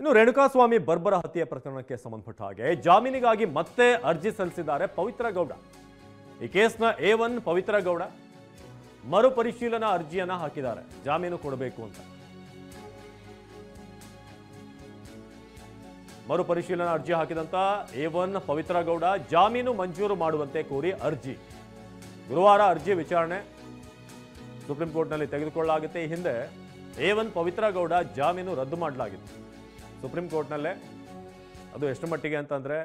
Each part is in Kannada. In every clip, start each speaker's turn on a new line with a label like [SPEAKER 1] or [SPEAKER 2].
[SPEAKER 1] ಇನ್ನು ರೇಣುಕಾಸ್ವಾಮಿ ಬರ್ಬರ ಹತ್ಯೆ ಪ್ರಕರಣಕ್ಕೆ ಸಂಬಂಧಪಟ್ಟ ಹಾಗೆ ಜಾಮೀನಿಗಾಗಿ ಮತ್ತೆ ಅರ್ಜಿ ಸಲ್ಲಿಸಿದ್ದಾರೆ ಪವಿತ್ರ ಗೌಡ. ಈ ಕೇಸ್ನ A1 ಪವಿತ್ರ ಗೌಡ ಮರುಪರಿಶೀಲನಾ ಅರ್ಜಿಯನ್ನ ಹಾಕಿದ್ದಾರೆ ಜಾಮೀನು ಕೊಡಬೇಕು ಅಂತ. ಮರುಪರಿಶೀಲನಾ ಅರ್ಜಿ ಹಾಕಿದಂತ A1 ಪವಿತ್ರ ಗೌಡ ಜಾಮೀನು ಮಂಜೂರು ಮಾಡುವಂತೆ ಕೋರಿ ಅರ್ಜಿ. ಗುರುವಾರ ಅರ್ಜಿ ವಿಚಾರಣೆ ಸುಪ್ರೀಂ ಕೋರ್ಟ್ನಲ್ಲಿ ತೆಗೆದುಕೊಳ್ಳಲಾಗುತ್ತೆ. ಈ ಹಿಂದೆ A1 ಪವಿತ್ರ ಗೌಡ ಜಾಮೀನು ರದ್ದು ಮಾಡಲಾಗಿತ್ತು ಸುಪ್ರೀಂ ಕೋರ್ಟ್ನಲ್ಲೇ. ಅದು ಎಷ್ಟು ಮಟ್ಟಿಗೆ ಅಂತಂದರೆ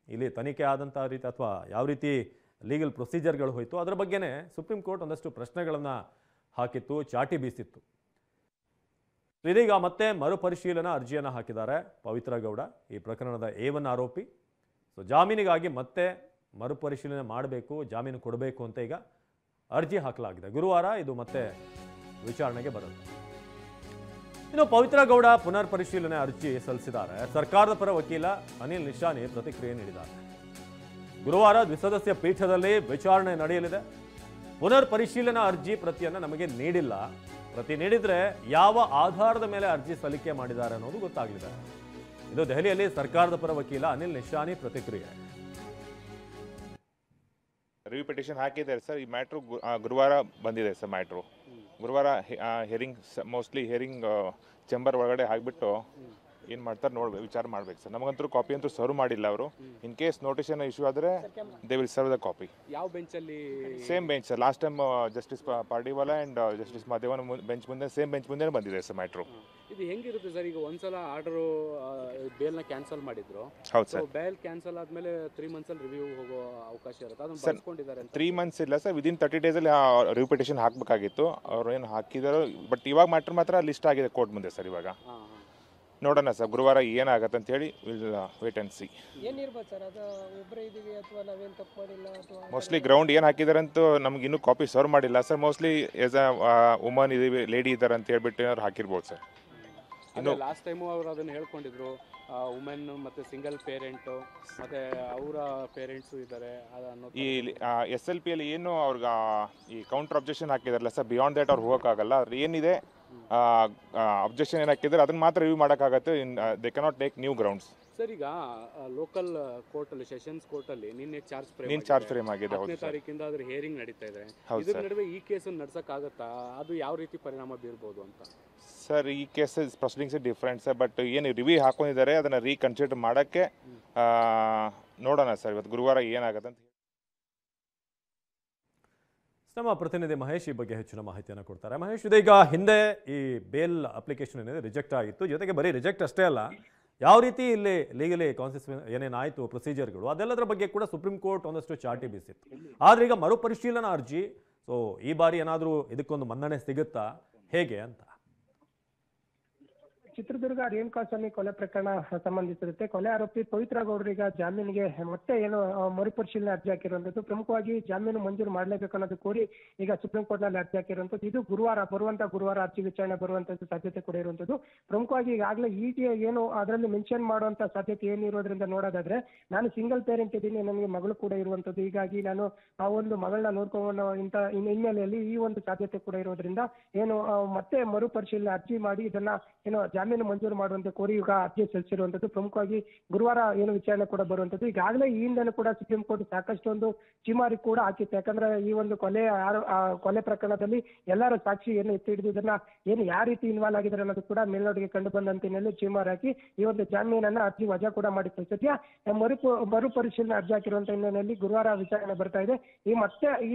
[SPEAKER 1] ಇಲ್ಲಿ ತನಿಖೆ ಆದಂಥ ರೀತಿ ಅಥವಾ ಯಾವ ರೀತಿ ಲೀಗಲ್ ಪ್ರೊಸೀಜರ್ಗಳು ಹೋಯಿತು ಅದರ ಬಗ್ಗೆನೇ ಸುಪ್ರೀಂ ಕೋರ್ಟ್ ಒಂದಷ್ಟು ಪ್ರಶ್ನೆಗಳನ್ನು ಹಾಕಿತ್ತು, ಚಾಟಿ ಬೀಸಿತ್ತು. ಇದೀಗ ಮತ್ತೆ ಮರುಪರಿಶೀಲನಾ ಅರ್ಜಿಯನ್ನು ಹಾಕಿದ್ದಾರೆ ಪವಿತ್ರ ಗೌಡ, ಈ ಪ್ರಕರಣದ A1 ಆರೋಪಿ. ಸೊ ಜಾಮೀನಿಗಾಗಿ ಮತ್ತೆ ಮರುಪರಿಶೀಲನೆ ಮಾಡಬೇಕು, ಜಾಮೀನು ಕೊಡಬೇಕು ಅಂತ ಈಗ ಅರ್ಜಿ ಹಾಕಲಾಗಿದೆ. ಗುರುವಾರ ಇದು ಮತ್ತೆ ವಿಚಾರಣೆಗೆ ಬರುತ್ತೆ. ಇನ್ನು ಪವಿತ್ರ ಗೌಡ ಪುನರ್ ಪರಿಶೀಲನೆ ಅರ್ಜಿ ಸಲ್ಲಿಸಿದ್ದಾರೆ. ಸರ್ಕಾರದ ಪರ ವಕೀಲ ಅನಿಲ್ ನಿಶಾನಿ ಪ್ರತಿಕ್ರಿಯೆ ನೀಡಿದ್ದಾರೆ. ಗುರುವಾರ ದ್ವಿಸದಸ್ಯ ಪೀಠದಲ್ಲಿ ವಿಚಾರಣೆ ನಡೆಯಲಿದೆ. ಪುನರ್ ಪರಿಶೀಲನಾ ಅರ್ಜಿ ಪ್ರತಿಯನ್ನು ನಮಗೆ ನೀಡಿಲ್ಲ, ಪ್ರತಿ ನೀಡಿದ್ರೆ ಯಾವ ಆಧಾರದ ಮೇಲೆ ಅರ್ಜಿ ಸಲ್ಲಿಕೆ ಮಾಡಿದ್ದಾರೆ ಅನ್ನೋದು ಗೊತ್ತಾಗಲಿದೆ. ಇದು ದೆಹಲಿಯಲ್ಲಿ ಸರ್ಕಾರದ ಪರ ವಕೀಲ ಅನಿಲ್ ನಿಶಾನಿ ಪ್ರತಿಕ್ರಿಯೆ.
[SPEAKER 2] ರಿವ್ಯೂ ಪಿಟಿಷನ್ ಹಾಕಿದ್ದಾರೆ ಸರ್. ಈ ಮ್ಯಾಟ್ರು ಗುರುವಾರ ಬಂದಿದೆ ಸರ್. ಮ್ಯಾಟ್ರು ಗುರುವಾರ ಹಿಯರಿಂಗ್ ಮೋಸ್ಟ್ಲಿ ಹಿಯರಿಂಗ್ ಚೇಂಬರ್ ಒಳಗಡೆ ಆಗಿಬಿಟ್ಟು ಏನು ಮಾಡ್ತಾರೆ ನೋಡ್ಬೇಕು, ವಿಚಾರ ಮಾಡ್ಬೇಕು ಸರ್. ನಮಗಂತೂ ಕಾಪಿ ಅಂತೂ ಸರ್ವ್ ಮಾಡಿಲ್ಲ ಅವರು. ಇನ್ ಕೇಸ್ ನೋಟಿಷನ್ ಇಶ್ಯೂ ಆದರೆ they will serve the copy.
[SPEAKER 3] ಯಾವ ಬೆಂಚಲ್ಲಿ?
[SPEAKER 2] Same bench sir. Last time justice Pardiwala and justice Mahadevan bench ಮುಂದೆ ಸೇಮ್ ಬೆಂಚ್ ಮುಂದೆ ಬಂದಿದೆ ಸರ್ ಮ್ಯಾಟ್ರು.
[SPEAKER 3] ಇದು ಹೆಂಗಿರುತ್ತೆ ಸರ್? ಈಗ ಒಂದ್ಸಲ ಆರ್ಡರು ಬೇಲ್ನ ಕ್ಯಾನ್ಸಲ್ ಮಾಡಿದ್ರು.
[SPEAKER 2] ಹೌದು ಸರ್.
[SPEAKER 3] ಬೇಲ್ ಕ್ಯಾನ್ಸಲ್ ಆದಮೇಲೆ 3 ಮಂತ್ಸಲ್ಲಿ ರಿವ್ಯೂ ಹೋಗೋ ಅವಕಾಶ ಇರುತ್ತೆ. ಅದನ್ನು ಬರ್ಸ್ಕೊಂಡಿದ್ದಾರೆ.
[SPEAKER 2] 3 ಮಂತ್ಸ್ ಇಲ್ಲ ಸರ್, ವಿದಿನ್ 30 ಡೇಸಲ್ಲಿ ರಿವ್ಯೂ ಪಿಟಿಷನ್ ಹಾಕಬೇಕಾಗಿತ್ತು. ಅವ್ರು ಏನು ಹಾಕಿದಾರೋ, ಬಟ್ ಇವಾಗ ಮ್ಯಾಟ್ರ್ ಮಾತ್ರ ಲಿಸ್ಟ್ ಆಗಿದೆ ಕೋರ್ಟ್ ಮುಂದೆ ಸರ್. ಇವಾಗ ನೋಡೋಣ ಸರ್ ಗುರುವಾರ ಏನಾಗತ್ತೆ ಅಂತ ಹೇಳಿ ವಿಲ್ ವೇಟ್ ಅಂಡ್ ಸಿ.
[SPEAKER 4] ಏನಿರ್ಬೋದು ಸರ್, ಅದು ಒಬ್ಬರೇ ಇದೀವಿ ಅಥವಾ ನಾವೇನು ತಪ್ಪು ಮಾಡಿಲ್ಲ ಅಥವಾ
[SPEAKER 2] ಮೋಸ್ಟ್ಲಿ ಗ್ರೌಂಡ್ ಏನು ಹಾಕಿದ್ದಾರೆ ಅಂತ ನಮ್ಗೆ ಇನ್ನೂ ಕಾಪಿ ಸರ್ವ್ ಮಾಡಿಲ್ಲ sir. Mostly as a woman ಇದೀವಿ, ಲೇಡಿ ಇದ್ದಾರೆ ಅಂತ ಹೇಳ್ಬಿಟ್ಟು ಏನಾದ್ರು ಹಾಕಿರ್ಬೋದು ಸರ್.
[SPEAKER 3] ಇನ್ನು ಲಾಸ್ಟ್ ಟೈಮು ಅವರು ಅದನ್ನು ಹೇಳ್ಕೊಂಡಿದ್ರು, ವುಮೆನ್ ಮತ್ತು ಸಿಂಗಲ್ ಪೇರೆಂಟು ಮತ್ತು ಅವರ ಪೇರೆಂಟ್ಸು ಇದ್ದಾರೆ ಅನ್ನೋ. ಈ
[SPEAKER 2] SLP ಅಲ್ಲಿ ಏನು ಅವ್ರಿಗೆ ಈ ಕೌಂಟರ್ ಅಬ್ಜೆಕ್ಷನ್ ಹಾಕಿದಾರಲ್ಲ ಸರ್, ಬಿಯಾಂಡ್ ದ್ಯಾಟ್ ಅವ್ರು ಹೋಗೋಕ್ಕಾಗಲ್ಲ. ಅವ್ರು ಏನಿದೆ ಅಬ್ಜೆಕ್ಷನ್ ಏನು ಹಾಕಿದ್ರೆ ಅದನ್ನ ಮಾತ್ರ ರಿವ್ಯೂ ಮಾಡೋಕ್ಕಾಗತ್ತೆ. They cannot take new grounds.
[SPEAKER 3] Sir, ಈಗ ಲೋಕಲ್ ಕೋರ್ಟಲ್ಲಿ, ಸೆಷನ್ಸ್ ಕೋರ್ಟಲ್ಲಿ ನಿನ್ನೆ ಚಾರ್ಜ್ ಫ್ರೇಮ್
[SPEAKER 2] ಆಗಿದೆ.
[SPEAKER 3] 10ನೇ ತಾರೀಕಿಂದ ಅದ್ರ ಹಿಯರಿಂಗ್ ನಡೀತಾ ಇದೆ. ಇದ್ರ ನಡುವೆ ಈ ಕೇಸನ್ನು ನಡ್ಸೋಕ್ಕಾಗತ್ತಾ? ಅದು ಯಾವ ರೀತಿ ಪರಿಣಾಮ ಬೀರ್ಬೋದು ಅಂತ
[SPEAKER 2] ಸರ್? ಈ cases proceedings different sir, but ಏನು ರಿವ್ಯೂ ಹಾಕೊಂಡಿದ್ದಾರೆ ಅದನ್ನು ರೀಕನ್ಸಿಡರ್ ಮಾಡೋಕ್ಕೆ ನೋಡೋಣ ಸರ್ ಇವತ್ತು ಗುರುವಾರ ಏನಾಗುತ್ತೆ ಅಂತ.
[SPEAKER 1] ನಮ್ಮ ಪ್ರತಿನಿಧಿ ಮಹೇಶ್ ಈ ಬಗ್ಗೆ ಹೆಚ್ಚಿನ ಮಾಹಿತಿಯನ್ನು ಕೊಡ್ತಾರೆ. ಮಹೇಶ್, ಇದೀಗ ಹಿಂದೆ ಈ ಬೇಲ್ ಅಪ್ಲಿಕೇಶನ್ ಏನಿದೆ ರಿಜೆಕ್ಟ್ ಆಗಿತ್ತು, ಜೊತೆಗೆ ಬರೀ ರಿಜೆಕ್ಟ್ ಅಷ್ಟೇ ಅಲ್ಲ, ಯಾವ ರೀತಿ ಇಲ್ಲಿ ಲೀಗಲಿ ಕಾನ್ಸಿಕ್ವೆನ್ಸ್ ಏನೇನಾಯಿತು ಪ್ರೊಸೀಜರ್ಗಳು ಅದೆಲ್ಲದರ ಬಗ್ಗೆ ಕೂಡ ಸುಪ್ರೀಂ ಕೋರ್ಟ್ ಒಂದಷ್ಟು ಚಾಟಿ ಬೀಸಿತ್ತು. ಆದರೆ ಈಗ ಮರುಪರಿಶೀಲನಾ ಅರ್ಜಿ, ಸೊ ಈ ಬಾರಿ ಏನಾದರೂ ಇದಕ್ಕೊಂದು ಮನ್ನಣೆ ಸಿಗುತ್ತಾ, ಹೇಗೆ ಅಂತ?
[SPEAKER 4] ಚಿತ್ರದುರ್ಗ ರೇಣುಕಾಸ್ವಾಮಿ ಕೊಲೆ ಪ್ರಕರಣ ಸಂಬಂಧಿಸಿರುತ್ತೆ. ಕೊಲೆ ಆರೋಪಿ ಪವಿತ್ರ ಗೌಡರಿಗೆ ಜಾಮೀನಿಗೆ ಮತ್ತೆ ಏನು ಮರುಪರಿಶೀಲನೆ ಅರ್ಜಿ ಹಾಕಿರುವಂಥದ್ದು. ಪ್ರಮುಖವಾಗಿ ಜಾಮೀನು ಮಂಜೂರು ಮಾಡಲೇಬೇಕು ಅನ್ನೋದು ಕೋರಿ ಈಗ ಸುಪ್ರೀಂ ಕೋರ್ಟ್ ನಲ್ಲಿ ಅರ್ಜಿ ಹಾಕಿರುವಂಥದ್ದು. ಇದು ಗುರುವಾರ ಅರ್ಜಿ ವಿಚಾರಣೆ ಬರುವಂತದ್ದು ಸಾಧ್ಯತೆ ಕೂಡ ಇರುವಂಥದ್ದು. ಪ್ರಮುಖವಾಗಿ ಈಗಾಗಲೇ ಈಗ ಏನು ಅದರಲ್ಲಿ ಮೆನ್ಷನ್ ಮಾಡುವಂತ ಸಾಧ್ಯತೆ ಏನಿರೋದ್ರಿಂದ ನೋಡೋದಾದ್ರೆ, ನಾನು ಸಿಂಗಲ್ ಪೇರೆಂಟ್ ಇದ್ದೀನಿ, ನನಗೆ ಮಗಳು ಕೂಡ ಇರುವಂಥದ್ದು. ಹೀಗಾಗಿ ನಾನು ಆ ಒಂದು ಮಗಳನ್ನ ನೋಡ್ಕೊಳ್ಳೋ ಇಂಥ ಹಿನ್ನೆಲೆಯಲ್ಲಿ ಈ ಒಂದು ಸಾಧ್ಯತೆ ಕೂಡ ಇರೋದ್ರಿಂದ ಏನು ಮತ್ತೆ ಮರುಪರಿಶೀಲನೆ ಅರ್ಜಿ ಮಾಡಿ ಇದನ್ನ ಏನು ಜಾಮೀನು ಮಂಜೂರು ಮಾಡುವಂತೆ ಕೋರಿ ಈಗ ಅರ್ಜಿ ಸಲ್ಲಿಸಿರುವಂತದ್ದು. ಪ್ರಮುಖವಾಗಿ ಗುರುವಾರ ಏನು ವಿಚಾರಣೆ ಕೂಡ ಬರುವಂತದ್ದು. ಈಗಾಗಲೇ ಈ ಹಿಂದೆನೂ ಕೂಡ ಸುಪ್ರೀಂ ಕೋರ್ಟ್ ಸಾಕಷ್ಟು ಒಂದು ಚಿಮಾರಿ ಕೂಡ ಹಾಕಿತ್ತು. ಯಾಕಂದ್ರೆ ಈ ಒಂದು ಕೊಲೆ ಪ್ರಕರಣದಲ್ಲಿ ಎಲ್ಲರೂ ಸಾಕ್ಷಿ ಏನು ಎತ್ತಿ ಹಿಡಿದು ಇದನ್ನ ಏನು ಯಾವ ರೀತಿ ಇನ್ವಾಲ್ವ್ ಆಗಿದ್ದಾರೆ ಅನ್ನೋದು ಕೂಡ ಮೇಲ್ನೋಟಿಗೆ ಕಂಡು ಬಂದಂತ ಹಿನ್ನೆಲೆ ಚಿಮಾರಿ ಹಾಕಿ ಈ ಒಂದು ಜಾಮೀನನ್ನ ಅರ್ಜಿ ವಜಾ ಕೂಡ ಮಾಡಿತ್ತು. ಸದ್ಯ ಮರುಪರಿಶೀಲನೆ ಅರ್ಜಿ ಹಾಕಿರುವಂತ ಹಿನ್ನೆಲೆಯಲ್ಲಿ ಗುರುವಾರ ವಿಚಾರಣೆ ಬರ್ತಾ ಇದೆ.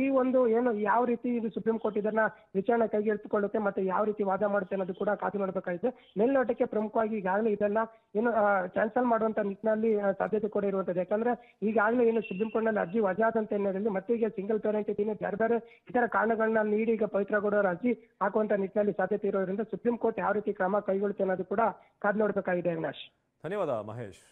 [SPEAKER 4] ಈ ಒಂದು ಏನು ಯಾವ ರೀತಿ ಇದು ಸುಪ್ರೀಂ ಕೋರ್ಟ್ ಇದನ್ನ ವಿಚಾರಣೆ ಕೈಗೆತ್ತಿಕೊಳ್ಳುತ್ತೆ ಮತ್ತೆ ಯಾವ ರೀತಿ ವಾದ ಮಾಡುತ್ತೆ ಅನ್ನೋದು ಕೂಡ ಕಾದು ನೋಡಬೇಕಾಗಿದೆ. ಮೇಲ್ನೋಟಕ್ಕೆ ಪ್ರಮುಖವಾಗಿ ಈಗಾಗಲೇ ಇದನ್ನ ಏನು ಕ್ಯಾನ್ಸಲ್ ಮಾಡುವಂತ ನಿಟ್ಟಿನಲ್ಲಿ ಸಾಧ್ಯತೆ ಕೂಡ ಇರುವಂತದ್ದು. ಯಾಕಂದ್ರೆ ಈಗಾಗಲೇ ಏನು ಸುಪ್ರೀಂ ಕೋರ್ಟ್ ನಲ್ಲಿ ಅರ್ಜಿ ವಜಾ ಆದಂತ ಹಿನ್ನೆಲೆಯಲ್ಲಿ ಮತ್ತೆ ಈಗ ಸಿಂಗಲ್ ಪೇರೆಂಟ್ ಇದ್ದೀನಿ, ಬೇರೆ ಇತರ ಕಾರಣಗಳನ್ನ ನೀಡಿ ಈಗ ಪವಿತ್ರ ಗೌಡ ಅವರ ಅರ್ಜಿ ಹಾಕುವಂತ ನಿಟ್ಟಿನಲ್ಲಿ ಸಾಧ್ಯತೆ ಇರೋದ್ರಿಂದ ಸುಪ್ರೀಂ ಕೋರ್ಟ್ ಯಾವ ರೀತಿ ಕ್ರಮ ಕೈಗೊಳ್ಳುತ್ತೆ ಅನ್ನೋದು ಕೂಡ ಕಾದು ನೋಡಬೇಕಾಗಿದೆ. ಅವಿನಾಶ್,
[SPEAKER 1] ಧನ್ಯವಾದ ಮಹೇಶ್.